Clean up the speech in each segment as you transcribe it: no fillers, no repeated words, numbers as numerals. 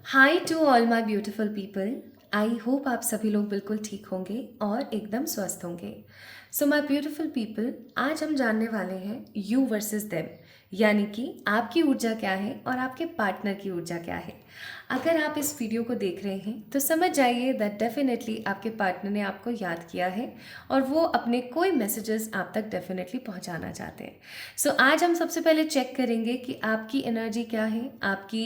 Hi to all my beautiful people. I hope आप सभी लोग बिल्कुल ठीक होंगे और एकदम स्वस्थ होंगे। सो माय ब्यूटीफुल पीपल, आज हम जानने वाले हैं यू वर्सेस देम, यानी कि आपकी ऊर्जा क्या है और आपके पार्टनर की ऊर्जा क्या है। अगर आप इस वीडियो को देख रहे हैं तो समझ जाइए दैट डेफिनेटली आपके पार्टनर ने आपको याद किया है और वो अपने कोई मैसेजेस आप तक डेफिनेटली पहुंचाना चाहते हैं। सो आज हम सबसे पहले चेक करेंगे कि आपकी एनर्जी क्या है, आपकी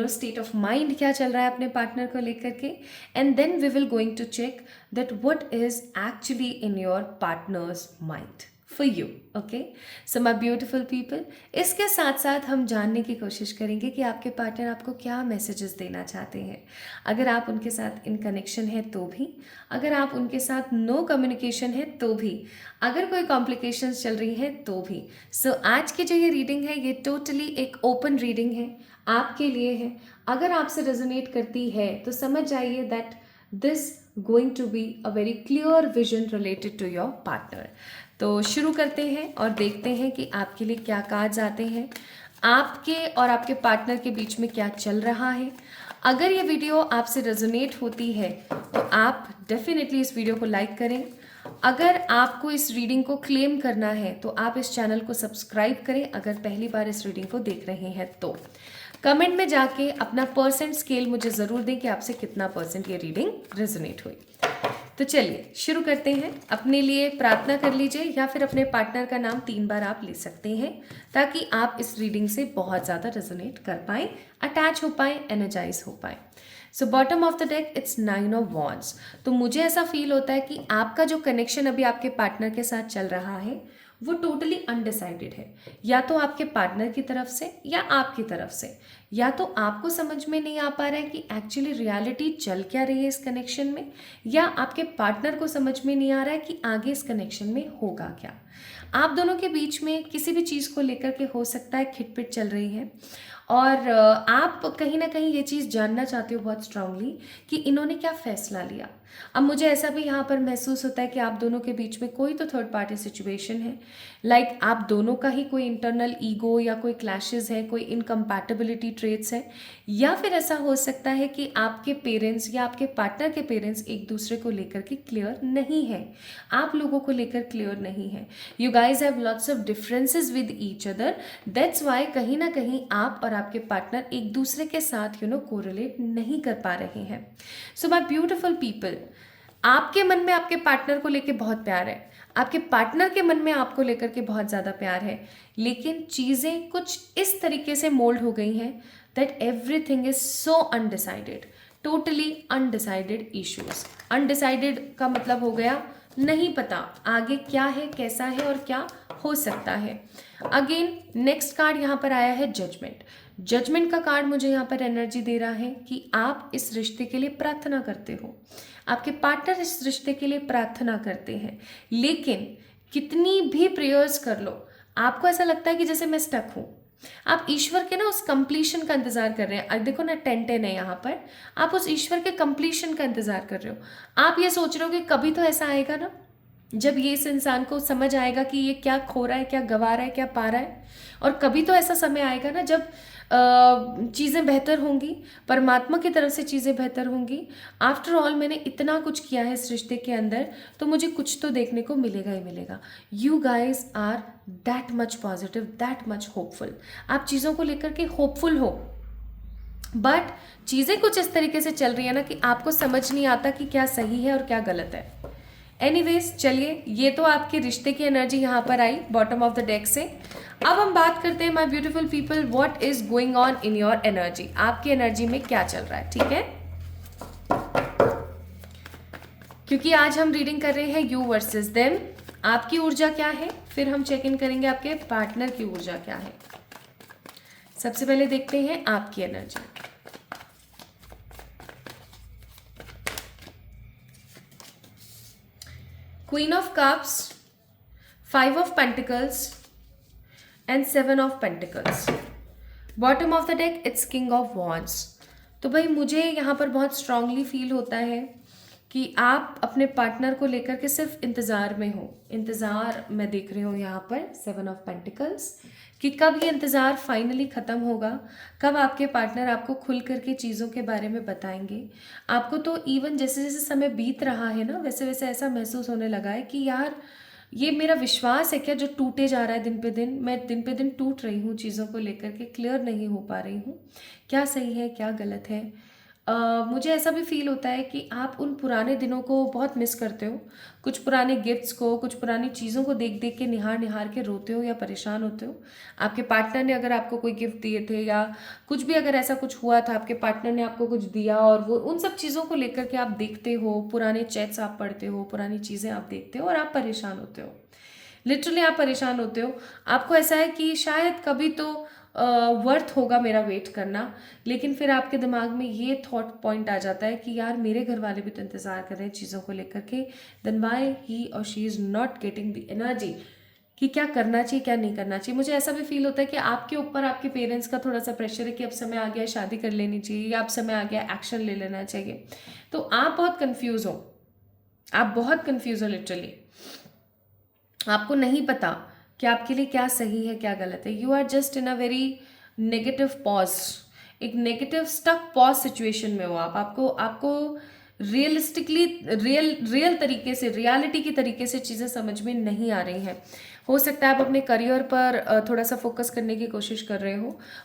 स्टेट ऑफ माइंड क्या चल रहा है अपने पार्टनर को लेकर के, and then we will going to check that what is actually in your partner's mind for you. Okay, so my beautiful people, इसके साथ साथ हम जानने की कोशिश करेंगे कि आपके पार्टनर आपको क्या मैसेजेस देना चाहते हैं। अगर आप उनके साथ इन कनेक्शन है तो भी, अगर आप उनके साथ नो कम्युनिकेशन है तो भी, अगर कोई कॉम्प्लिकेशंस चल रही हैं तो भी। सो आज की जो ये रीडिंग है ये टोटली एक ओपन रीडिंग है, आपके लिए है। अगर आपसे रेजोनेट करती है तो समझ जाइए that this going to be a very clear vision related to your partner. तो शुरू करते हैं और देखते हैं कि आपके लिए क्या कार्ड्स आते हैं, आपके और आपके पार्टनर के बीच में क्या चल रहा है। अगर ये वीडियो आपसे रेजोनेट होती है तो आप डेफिनेटली इस वीडियो को लाइक करें। अगर आपको इस रीडिंग को क्लेम करना है तो आप इस चैनल को सब्सक्राइब करें। अगर पहली बार इस रीडिंग को देख रहे हैं तो कमेंट में जाके अपना परसेंट स्केल मुझे ज़रूर दें कि आपसे कितना परसेंट ये रीडिंग रेजोनेट हुई। तो चलिए शुरू करते हैं। अपने लिए प्रार्थना कर लीजिए या फिर अपने पार्टनर का नाम 3 बार आप ले सकते हैं ताकि आप इस रीडिंग से बहुत ज़्यादा रेजोनेट कर पाएँ, अटैच हो पाएँ, एनर्जाइज हो पाएँ। So bottom of the deck it's 9 of wands. तो मुझे ऐसा फील होता है कि आपका जो कनेक्शन अभी आपके पार्टनर के साथ चल रहा है वो टोटली अनडिसाइडेड है, या तो आपके पार्टनर की तरफ से या आपकी तरफ से। या तो आपको समझ में नहीं आ पा रहा है कि एक्चुअली रियलिटी चल क्या रही है इस कनेक्शन में, या आपके पार्टनर को समझ में नहीं आ रहा है कि आगे इस कनेक्शन में होगा क्या। आप दोनों के बीच में किसी भी चीज़ को लेकर के हो सकता है खिटपिट चल रही है और आप कहीं ना कहीं ये चीज़ जानना चाहते हो बहुत स्ट्रांगली कि इन्होंने क्या फैसला लिया। अब मुझे ऐसा भी यहाँ पर महसूस होता है कि आप दोनों के बीच में कोई तो थर्ड पार्टी सिचुएशन है, लाइक आप दोनों का ही कोई इंटरनल ईगो या कोई क्लैशेस है, कोई इनकम्पैटिबिलिटी ट्रेट्स है, या फिर ऐसा हो सकता है कि आपके पेरेंट्स या आपके पार्टनर के पेरेंट्स एक दूसरे को लेकर के क्लियर नहीं है, आप लोगों को लेकर क्लियर नहीं है। You guys have lots of differences with each other, that's why कहीं ना कहीं आप और आपके पार्टनर एक दूसरे के साथ कोरिलेट नहीं कर पा रहे हैं। सो माय ब्यूटिफुल पीपल, आपके मन में आपके पार्टनर को लेकर बहुत प्यार है, आपके पार्टनर के मन में आपको लेकर के बहुत ज़्यादा प्यार है, लेकिन चीज़ें कुछ इस तरीके से मोल्ड हो गई हैं that everything is so undecided, totally undecided issues. Undecided का मतलब हो गया नहीं पता आगे क्या है, कैसा है और क्या हो सकता है। अगेन नेक्स्ट कार्ड यहाँ पर आया है जजमेंट। जजमेंट का कार्ड मुझे यहाँ पर एनर्जी दे रहा है कि आप इस रिश्ते के लिए प्रार्थना करते हो, आपके पार्टनर इस रिश्ते के लिए प्रार्थना करते हैं, लेकिन कितनी भी प्रेयर्स कर लो आपको ऐसा लगता है कि जैसे मैं स्टक हूँ। आप ईश्वर के उस कंप्लीशन का इंतजार कर रहे हैं। अब देखो ना 10-10 है यहाँ पर, आप उस ईश्वर के कंप्लीशन का इंतजार कर रहे हो। आप ये सोच रहे हो कि कभी तो ऐसा आएगा ना जब ये इस इंसान को समझ आएगा कि ये क्या खो रहा है, क्या गवा रहा है, क्या पा रहा है, और कभी तो ऐसा समय आएगा ना जब चीज़ें बेहतर होंगी, परमात्मा की तरफ से चीज़ें बेहतर होंगी। आफ्टर ऑल मैंने इतना कुछ किया है इस रिश्ते के अंदर, तो मुझे कुछ तो देखने को मिलेगा ही मिलेगा। You guys are that much positive, that much hopeful. आप चीज़ों को लेकर के होपफुल हो, बट चीज़ें कुछ इस तरीके से चल रही है ना कि आपको समझ नहीं आता कि क्या सही है और क्या गलत है। एनीवेज चलिए, ये तो आपके रिश्ते की एनर्जी यहाँ पर आई बॉटम ऑफ द डेक से। अब हम बात करते हैं my beautiful people, what is going on in your energy. आपकी एनर्जी में क्या चल रहा है, ठीक है, क्योंकि आज हम रीडिंग कर रहे हैं यू वर्सेस देम। आपकी ऊर्जा क्या है, फिर हम चेक इन करेंगे आपके पार्टनर की ऊर्जा क्या है। सबसे पहले देखते हैं आपकी energy. Queen of cups, 5 of pentacles and 7 of pentacles. Bottom of the deck it's king of wands. तो भाई मुझे यहाँ पर बहुत स्ट्रांगली फील होता है कि आप अपने पार्टनर को लेकर के सिर्फ इंतज़ार में हो। इंतज़ार मैं देख रही हूँ यहाँ पर 7 ऑफ पेंटिकल्स, कि कब ये इंतज़ार फाइनली ख़त्म होगा, कब आपके पार्टनर आपको खुल करके चीज़ों के बारे में बताएंगे। आपको तो इवन जैसे जैसे समय बीत रहा है ना, वैसे वैसे ऐसा महसूस होने लगा है कि यार ये मेरा विश्वास है क्या जो टूटे जा रहा है दिन पे दिन। मैं दिन पे दिन टूट रही हूँ चीज़ों को लेकर के, क्लियर नहीं हो पा रही हूँ क्या सही है क्या गलत है। मुझे ऐसा भी फील होता है कि आप उन पुराने दिनों को बहुत मिस करते हो, कुछ पुराने गिफ्ट्स को, कुछ पुरानी चीज़ों को देख देख के निहार निहार के रोते हो या परेशान होते हो। आपके पार्टनर ने अगर आपको कोई गिफ्ट दिए थे या कुछ भी अगर ऐसा कुछ हुआ था, आपके पार्टनर ने आपको कुछ दिया और वो उन सब चीज़ों को लेकर के आप देखते हो, पुराने चैट्स आप पढ़ते हो, पुरानी चीज़ें आप देखते हो और आप परेशान होते हो। लिटरली आप परेशान होते हो। आपको ऐसा है कि शायद कभी तो वर्थ होगा मेरा वेट करना, लेकिन फिर आपके दिमाग में ये थॉट पॉइंट आ जाता है कि यार मेरे घर वाले भी तो इंतज़ार कर रहे हैं चीज़ों को लेकर के, देन वाई ही और she is not getting the energy कि क्या करना चाहिए क्या नहीं करना चाहिए। मुझे ऐसा भी फील होता है कि आपके ऊपर आपके पेरेंट्स का थोड़ा सा प्रेशर है कि अब समय आ गया है शादी कर लेनी चाहिए, या अब समय आ गया एक्शन ले लेना चाहिए। तो आप बहुत कन्फ्यूज हो, आप बहुत कन्फ्यूज हो लिटरली। आपको नहीं पता कि आपके लिए क्या सही है क्या गलत है। You are just in a very negative pause, एक नेगेटिव स्टक पॉज सिचुएशन में हो आप। आपको आपको रियलिस्टिकली रियल तरीके से, रियलिटी की तरीके से चीज़ें समझ में नहीं आ रही हैं। हो सकता है आप अपने करियर पर थोड़ा सा फोकस करने की कोशिश कर रहे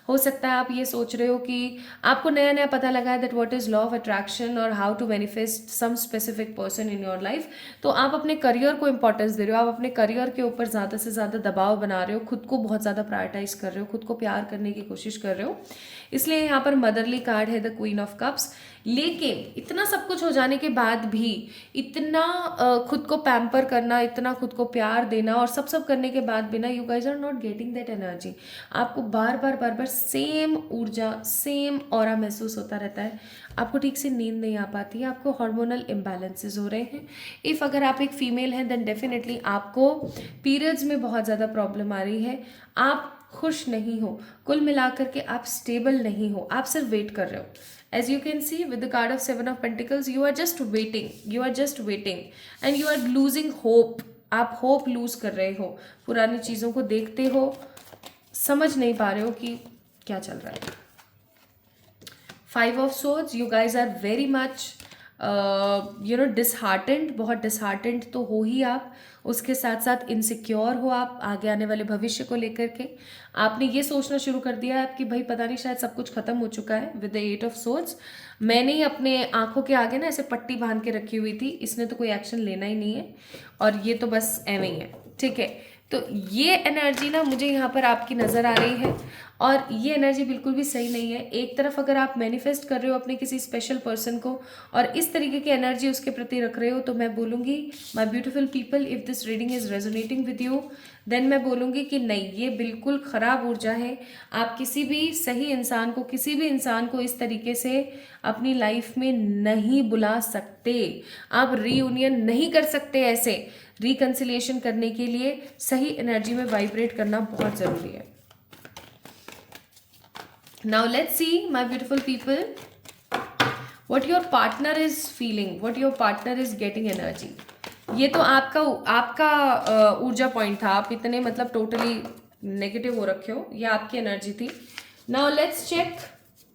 हो सकता है आप ये सोच रहे हो कि आपको नया नया पता लगा है that what is law of attraction और how to manifest some specific person in your life. तो आप अपने करियर को इंपॉर्टेंस दे रहे हो, आप अपने करियर के ऊपर ज़्यादा से ज़्यादा दबाव बना रहे हो, खुद को बहुत ज़्यादा प्रायोरिटाइज कर रहे हो, खुद को प्यार करने की कोशिश कर रहे हो। इसलिए यहाँ पर मदरली कार्ड है द क्वीन ऑफ कप्स। लेकिन इतना सब कुछ हो जाने के बाद भी इतना खुद को पैम्पर करना, इतना खुद को प्यार देना और सब करने के बाद भी ना, you guys are not getting that energy. आपको बार बार सेम ऊर्जा, सेम ऑरा महसूस होता रहता है। आपको ठीक से नींद नहीं आ पाती है, आपको हार्मोनल इम्बैलेंसेस हो रहे हैं। इफ़ अगर आप एक फीमेल हैं देन डेफिनेटली आपको पीरियड्स में बहुत ज़्यादा प्रॉब्लम आ रही है, आप खुश नहीं हो, कुल मिलाकर के आप स्टेबल नहीं हो, आप सिर्फ वेट कर रहे हो। As you can see with the card of 7 of Pentacles, you are just waiting, you are just waiting and you are losing hope. आप होप लूज कर रहे हो, पुरानी चीज़ों को देखते हो, समझ नहीं पा रहे हो कि क्या चल रहा है। 5 of Swords, you guys are very much disheartened, बहुत डिसहार्टेंड तो हो ही आप, उसके साथ साथ इनसिक्योर हो आप आगे आने वाले भविष्य को लेकर के। आपने ये सोचना शुरू कर दिया है कि भाई पता नहीं शायद सब कुछ खत्म हो चुका है। विद द 8 of Swords, मैंने ही अपने आंखों के आगे ना ऐसे पट्टी बांध के रखी हुई थी, इसने तो कोई एक्शन लेना ही नहीं है और ये तो बस एवं ही है, ठीक है। तो ये एनर्जी ना मुझे यहाँ पर आपकी नज़र आ रही है और ये एनर्जी बिल्कुल भी सही नहीं है। एक तरफ अगर आप मैनिफेस्ट कर रहे हो अपने किसी स्पेशल पर्सन को और इस तरीके की एनर्जी उसके प्रति रख रहे हो, तो मैं बोलूँगी my beautiful people, if this reading is resonating with you, then मैं बोलूँगी कि नहीं, ये बिल्कुल ख़राब ऊर्जा है। आप किसी भी सही इंसान को, किसी भी इंसान को इस तरीके से अपनी लाइफ में नहीं बुला सकते। आप रीयूनियन नहीं कर सकते। ऐसे रिकन्सिलिएशन करने के लिए सही एनर्जी में वाइब्रेट करना बहुत ज़रूरी है। Now let's see my beautiful people, what your partner is feeling, what your partner is getting energy। ये तो आपका ऊर्जा पॉइंट था, आप इतने मतलब टोटली नेगेटिव हो रखे हो, ये आपकी एनर्जी थी। Now let's check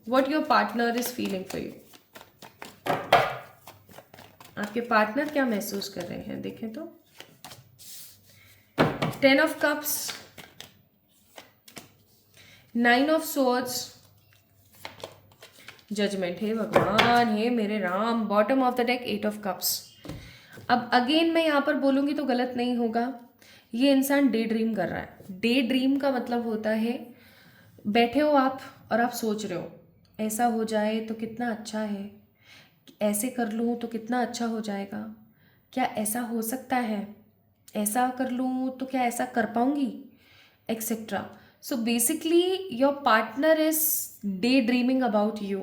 what your partner is feeling for you। आपके पार्टनर क्या महसूस कर रहे हैं, देखें तो 10 of Cups, 9 of Swords, judgement, हे भगवान, हे मेरे Ram, bottom of the deck 8 of Cups। अब अगेन मैं यहाँ पर बोलूँगी तो गलत नहीं होगा, ये इंसान डे ड्रीम कर रहा है। डे ड्रीम का मतलब होता है बैठे हो आप और आप सोच रहे हो ऐसा हो जाए तो कितना अच्छा है, ऐसे कर लूँ तो कितना अच्छा हो जाएगा, क्या ऐसा हो सकता है, ऐसा कर लूँ तो क्या ऐसा कर पाऊँगी, etcetera. So basically your partner is day dreaming about you.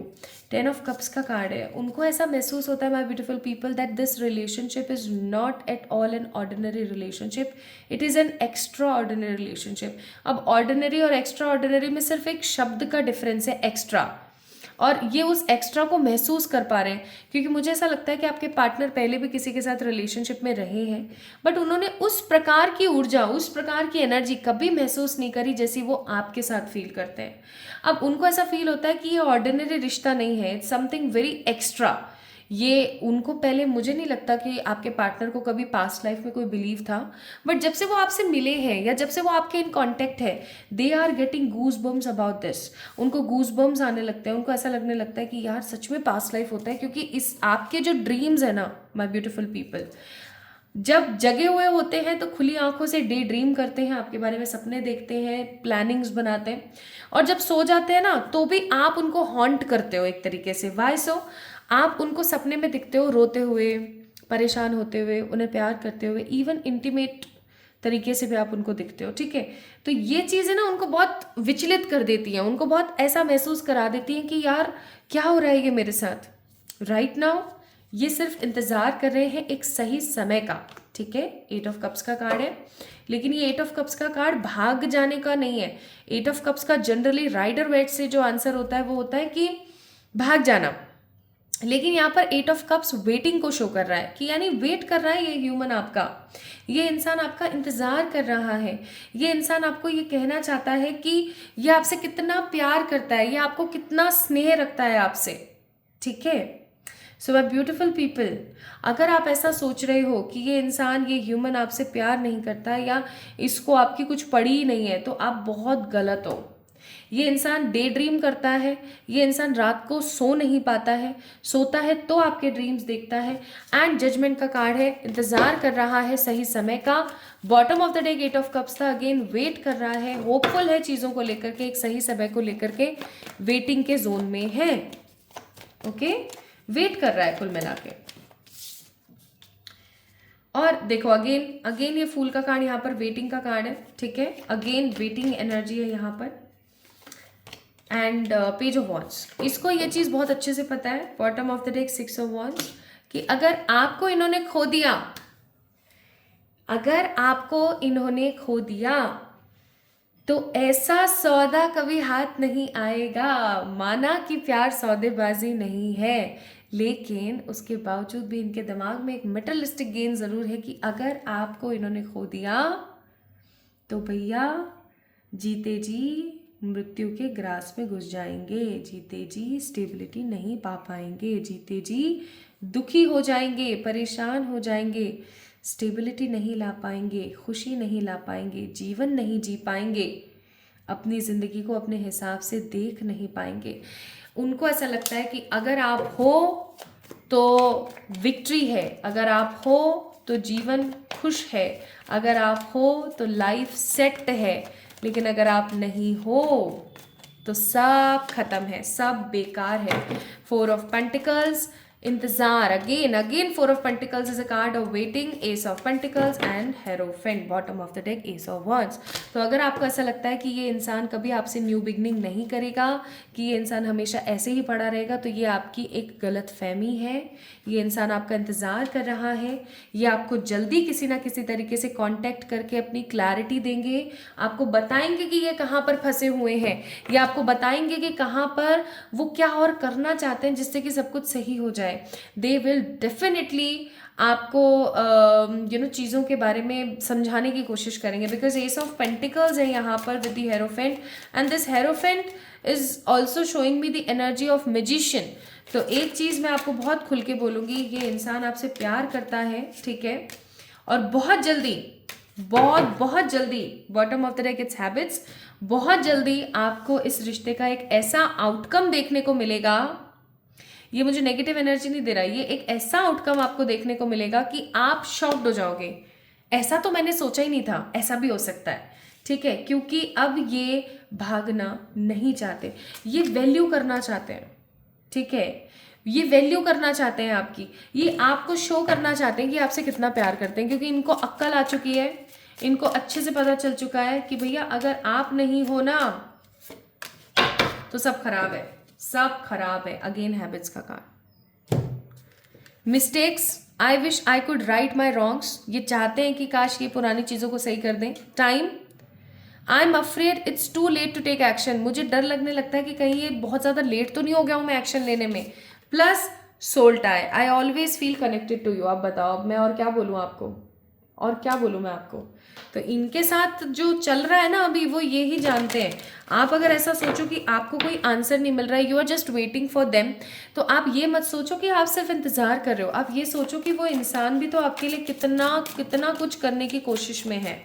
10 of Cups का कार्ड है, उनको ऐसा महसूस होता है माई beautiful people that this relationship is not at all an ordinary relationship, it is an extra ordinary relationship. अब ordinary और extra ordinary में सिर्फ एक शब्द का डिफरेंस है, एक्स्ट्रा। और ये उस एक्स्ट्रा को महसूस कर पा रहे हैं, क्योंकि मुझे ऐसा लगता है कि आपके पार्टनर पहले भी किसी के साथ रिलेशनशिप में रहे हैं, बट उन्होंने उस प्रकार की ऊर्जा, उस प्रकार की एनर्जी कभी महसूस नहीं करी जैसी वो आपके साथ फील करते हैं। अब उनको ऐसा फील होता है कि ये ऑर्डिनरी रिश्ता नहीं है, इट्स समथिंग वेरी एक्स्ट्रा। ये उनको पहले, मुझे नहीं लगता कि आपके पार्टनर को कभी पास्ट लाइफ में कोई बिलीव था, बट जब से वो आपसे मिले हैं या जब से वो आपके इन कांटेक्ट है, they are getting goose bumps about this. उनको गूज बम्स आने लगते हैं, उनको ऐसा लगने लगता है कि यार सच में पास्ट लाइफ होता है, क्योंकि इस आपके जो ड्रीम्स है ना माय ब्यूटीफुल पीपल, जब जगे हुए होते हैं तो खुली आंखों से डे ड्रीम करते हैं, आपके बारे में सपने देखते हैं, प्लानिंग्स बनाते हैं, और जब सो जाते हैं ना तो भी आप उनको हॉन्ट करते हो एक तरीके से। वाई सो? आप उनको सपने में दिखते हो रोते हुए, परेशान होते हुए, उन्हें प्यार करते हुए, इवन इंटीमेट तरीके से भी आप उनको दिखते हो, ठीक है। तो ये चीज़ें ना उनको बहुत विचलित कर देती हैं, उनको बहुत ऐसा महसूस करा देती हैं कि यार क्या हो रहा है ये मेरे साथ राइट नाउ। ये सिर्फ इंतज़ार कर रहे हैं एक सही समय का, ठीक है। 8 ऑफ कप्स का कार्ड है, लेकिन ये 8 ऑफ कप्स का कार्ड भाग जाने का नहीं है। 8 ऑफ कप्स का जनरली राइडर वेट से जो आंसर होता है वो होता है कि भाग जाना, लेकिन यहाँ पर 8 ऑफ कप्स वेटिंग को शो कर रहा है, कि यानी वेट कर रहा है ये ह्यूमन आपका, ये इंसान आपका इंतज़ार कर रहा है। ये इंसान आपको ये कहना चाहता है कि ये आपसे कितना प्यार करता है, ये आपको कितना स्नेह रखता है आपसे, ठीक है। सो माय ब्यूटीफुल पीपल, अगर आप ऐसा सोच रहे हो कि ये इंसान, ये ह्यूमन आपसे प्यार नहीं करता या इसको आपकी कुछ पड़ी ही नहीं है, तो आप बहुत गलत हो। ये इंसान डे ड्रीम करता है, ये इंसान रात को सो नहीं पाता है, सोता है तो आपके ड्रीम्स देखता है। एंड जजमेंट का कार्ड है, इंतजार कर रहा है सही समय का। Bottom of the deck 8 of cups था, अगेन वेट कर रहा है, होपफुल है चीज़ों को लेकर के, एक सही समय को लेकर के वेटिंग के जोन में है, ओके। वेट कर रहा है कुल मिला के। और देखो अगेन ये फूल का कार्ड यहाँ पर वेटिंग का कार्ड है, ठीक है। अगेन वेटिंग एनर्जी है यहाँ पर। एंड पेज ऑफ वॉन्ड्स, इसको ये चीज़ बहुत अच्छे से पता है, bottom of the deck 6 of wands, कि अगर आपको इन्होंने खो दिया, अगर आपको इन्होंने खो दिया तो ऐसा सौदा कभी हाथ नहीं आएगा। माना कि प्यार सौदेबाजी नहीं है, लेकिन उसके बावजूद भी इनके दिमाग में एक मेटलिस्टिक गेन ज़रूर है कि अगर आपको इन्होंने खो दिया तो भैया जीते जी मृत्यु के ग्रास में घुस जाएंगे, जीते जी स्टेबिलिटी नहीं पा पाएंगे, जीते जी दुखी हो जाएंगे, परेशान हो जाएंगे, स्टेबिलिटी नहीं ला पाएंगे, खुशी नहीं ला पाएंगे, जीवन नहीं जी पाएंगे, अपनी ज़िंदगी को अपने हिसाब से देख नहीं पाएंगे। उनको ऐसा लगता है कि अगर आप हो तो विक्ट्री है, अगर आप हो तो जीवन खुश है, अगर आप हो तो लाइफ सेट है, लेकिन अगर आप नहीं हो तो सब खत्म है, सब बेकार है। 4 ऑफ पेंटिकल्स, इंतजार, again 4 of pentacles is a card of waiting, S of pentacles and hierophant, bottom of the deck S of wands. तो अगर आपको ऐसा लगता है कि ये इंसान कभी आपसे न्यू बिगनिंग नहीं करेगा, कि ये इंसान हमेशा ऐसे ही पड़ा रहेगा, तो ये आपकी एक गलत फहमी है। ये इंसान आपका इंतज़ार कर रहा है, ये आपको जल्दी किसी ना किसी तरीके से कांटेक्ट करके अपनी क्लैरिटी देंगे, आपको बताएंगे कि ये कहाँ पर फंसे हुए हैं, या आपको बताएंगे कि कहाँ पर वो क्या और करना चाहते हैं जिससे कि सब कुछ सही हो जाए। दे विल डेफिनेटली आपको चीज़ों के बारे में समझाने की कोशिश करेंगे, बिकॉज एस ऑफ पेंटिकल्स है यहाँ पर with the hierophant, and this hierophant is also showing me the energy of magician. तो एक चीज़ मैं आपको बहुत खुल के बोलूँगी, ये इंसान आपसे प्यार करता है, ठीक है, और बहुत जल्दी, बहुत जल्दी, bottom of the deck it's habits, बहुत जल्दी आपको इस रिश्ते का एक ऐसा आउटकम देखने को मिलेगा। ये मुझे नेगेटिव एनर्जी नहीं दे रहा, ये एक ऐसा आउटकम आपको देखने को मिलेगा कि आप शॉक्ड हो जाओगे, ऐसा तो मैंने सोचा ही नहीं था, ऐसा भी हो सकता है, ठीक है। क्योंकि अब ये भागना नहीं चाहते, ये वैल्यू करना चाहते हैं, ठीक है, ये वैल्यू करना चाहते हैं आपकी, ये आपको शो करना चाहते हैं कि आपसे कितना प्यार करते हैं, क्योंकि इनको अक्ल आ चुकी है, इनको अच्छे से पता चल चुका है कि भैया अगर आप नहीं हो ना तो सब खराब है, सब खराब है। अगेन हैबिट्स का card, mistakes, I wish I could write my wrongs, ये चाहते हैं कि काश ये पुरानी चीज़ों को सही कर दें। Time, I am afraid it's too late to take action, मुझे डर लगने लगता है कि कहीं ये बहुत ज़्यादा लेट तो नहीं हो गया हूँ मैं एक्शन लेने में। Plus soul tie, I always feel connected to you. आप बताओ अब मैं और क्या बोलूँ आपको, और क्या बोलूँ मैं आपको। तो इनके साथ जो चल रहा है ना अभी वो ये ही जानते हैं। आप अगर ऐसा सोचो कि आपको कोई आंसर नहीं मिल रहा है, you are just waiting for them, तो आप ये मत सोचो कि आप सिर्फ इंतज़ार कर रहे हो। आप ये सोचो कि वो इंसान भी तो आपके लिए कितना कितना कुछ करने की कोशिश में है।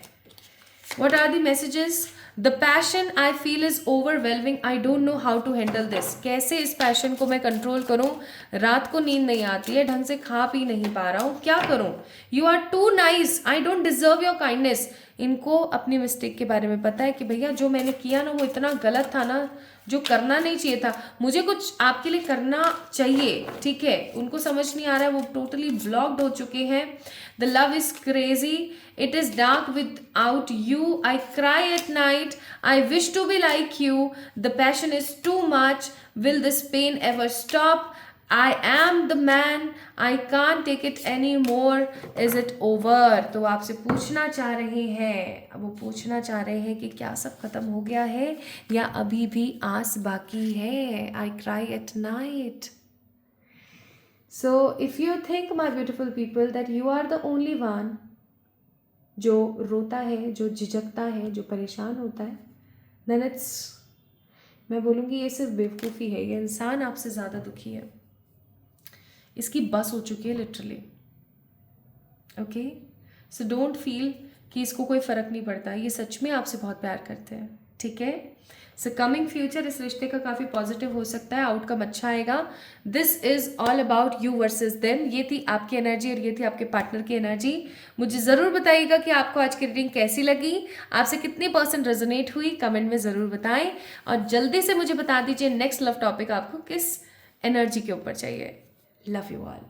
What are the messages? The passion I feel is overwhelming. I don't know how to handle this. कैसे इस पैशन को मैं कंट्रोल करूं? रात को नींद नहीं आती है, ढंग से खा पी नहीं पा रहा हूं, क्या करूं? You are too nice. I don't deserve your kindness. इनको अपनी मिस्टेक के बारे में पता है कि भैया जो मैंने किया ना वो इतना गलत था ना, जो करना नहीं चाहिए था, मुझे कुछ आपके लिए करना चाहिए, ठीक है। उनको समझ नहीं आ रहा है, वो टोटली ब्लॉक्ड हो चुके हैं। The love is crazy, it is dark without you, I cry at night, I wish to be like you, the passion is too much, will this pain ever stop, I am the man, I can't take it anymore, is it over? तो आपसे पूछना चाह रहे हैं, अब वो पूछना चाह रहे हैं कि क्या सब खत्म हो गया है या अभी भी आस बाकी है। I cry at night. So if you think, my beautiful people, that you are the only one जो रोता है, जो झिझकता है, जो परेशान होता है, then it's, मैं बोलूँगी ये सिर्फ बेवकूफ़ी है। ये इंसान आपसे ज़्यादा दुखी है, इसकी बस हो चुकी है literally. Okay, so don't feel कि इसको कोई फ़र्क नहीं पड़ता, ये सच में आपसे बहुत प्यार करते हैं, ठीक है। सो कमिंग फ्यूचर इस रिश्ते का काफ़ी पॉजिटिव हो सकता है, आउटकम अच्छा आएगा। This is all about you versus them. ये थी आपकी एनर्जी और ये थी आपके पार्टनर की एनर्जी। मुझे ज़रूर बताइएगा कि आपको आज की रीडिंग कैसी लगी, आपसे कितनी % रेजोनेट हुई, कमेंट में ज़रूर बताएं। और जल्दी से मुझे बता दीजिए नेक्स्ट लव टॉपिक आपको किस एनर्जी के ऊपर चाहिए। Love you all.